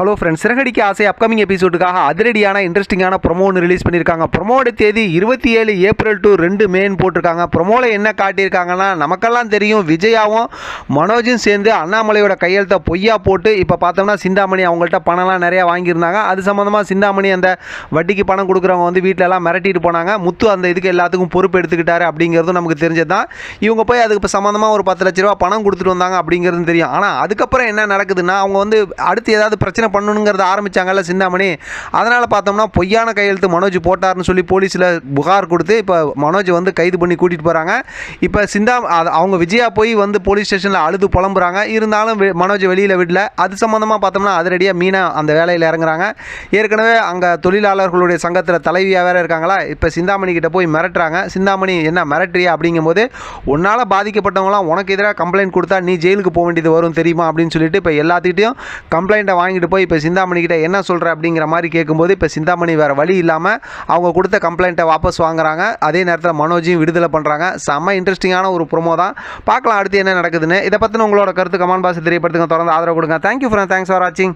Hello friends, Siragadikka ஆசை upcoming எபிசோடுக்காக அதிரடியான இன்ட்ரெஸ்டிங்கான ப்ரொமோ ஒன்று ரிலீஸ் பண்ணியிருக்காங்க. ப்ரொமோட தேதி 27 ஏப்ரல் டு 2 மேன்னு போட்டிருக்காங்க. ப்ரொமோவில் என்ன காட்டியிருக்காங்கன்னா, நமக்கெல்லாம் தெரியும் விஜயாவும் மனோஜும் சேர்ந்து அண்ணாமலையோட கையெழுத்தை பொய்யா போட்டு இப்போ பார்த்தோம்னா சிந்தாமணி அவங்கள்ட்ட பணம்லாம் நிறையா வாங்கியிருந்தாங்க. அது சம்மந்தமாக சிந்தாமணி அந்த வட்டிக்கு பணம் கொடுக்குறவங்க வந்து வீட்டிலலாம் மிரட்டிட்டு போனாங்க. முத்து அந்த இதுக்கு எல்லாத்துக்கும் பொறுப்பு எடுத்துக்கிட்டாரு அப்படிங்கிறதும் நமக்கு தெரிஞ்சது தான். இவங்க போய் அதுக்கு இப்போ சம்மந்தமாக ஒரு 10 லட்ச ரூபா பணம் கொடுத்துட்டு வந்தாங்க அப்படிங்கிறது தெரியும். ஆனால் அதுக்கப்புறம் என்ன நடக்குதுன்னா, அவங்க வந்து அடுத்து ஏதாவது பிரச்சனை பண்ணணுங்கிறத ஆரம்பிச்சாங்கல்ல சிந்தாமணி. அதனால் பார்த்தோம்னா பொய்யான கையெழுத்து மனோஜ் போட்டார்னு சொல்லி போலீஸில் புகார் கொடுத்து இப்போ மனோஜ் வந்து கைது பண்ணி கூட்டிகிட்டு போகிறாங்க. இப்போ அவங்க விஜயா போய் வந்து போலீஸ் ஸ்டேஷனில் அழுது புலம்புறாங்க. இருந்தாலும் மனோஜ் வெளியில் விடல. அது சம்மந்தமாக பார்த்தோம்னா அதிரடியாக மீனா அந்த வேலையில் இறங்குறாங்க. ஏற்கனவே அங்கே தொழிலாளர்களுடைய சங்கத்தில் தலைவியாக வேறு இருக்காங்களா, இப்போ சிந்தாமணி கிட்ட போய் மிரட்டுறாங்க. சிந்தாமணி என்ன மிரட்டுறியா அப்படிங்கும்போது, உன்னால் பாதிக்கப்பட்டவங்களாம் உனக்கு எதிராக கம்ப்ளைண்ட் கொடுத்தா நீ ஜெயிலுக்கு போக வேண்டியது வரும் தெரியுமா அப்படின்னு சொல்லிட்டு இப்போ எல்லாத்துக்கிட்டையும் கம்ப்ளைண்ட்டை வாங்கிட்டு போய் இப்போ சிந்தாமணி கிட்ட என்ன சொல்கிற அப்படிங்கிற மாதிரி கேட்கும்போது, இப்போ சிந்தாமணி வேறு வழி இல்லாமல் அவங்க கொடுத்த கம்ப்ளைண்ட்டை வாபஸ் வாங்குறாங்க. அதே நேரத்தில் மனோஜையும் விடுதலை பண்ணுறாங்க. செம்ம இன்ட்ரெஸ்டிங்கான ஒரு ப்ரோமோ தான். பார்க்கலாம் அடுத்து என்ன நடக்குதுன்னு. இதை பற்றின உங்களோட கருத்து கமெண்ட் பாக்ஸில் தெரியப்படுத்துங்க. தொடர்ந்து ஆதரவு கொடுங்க. தேங்க்யூ ஃபார் வாட்சிங்.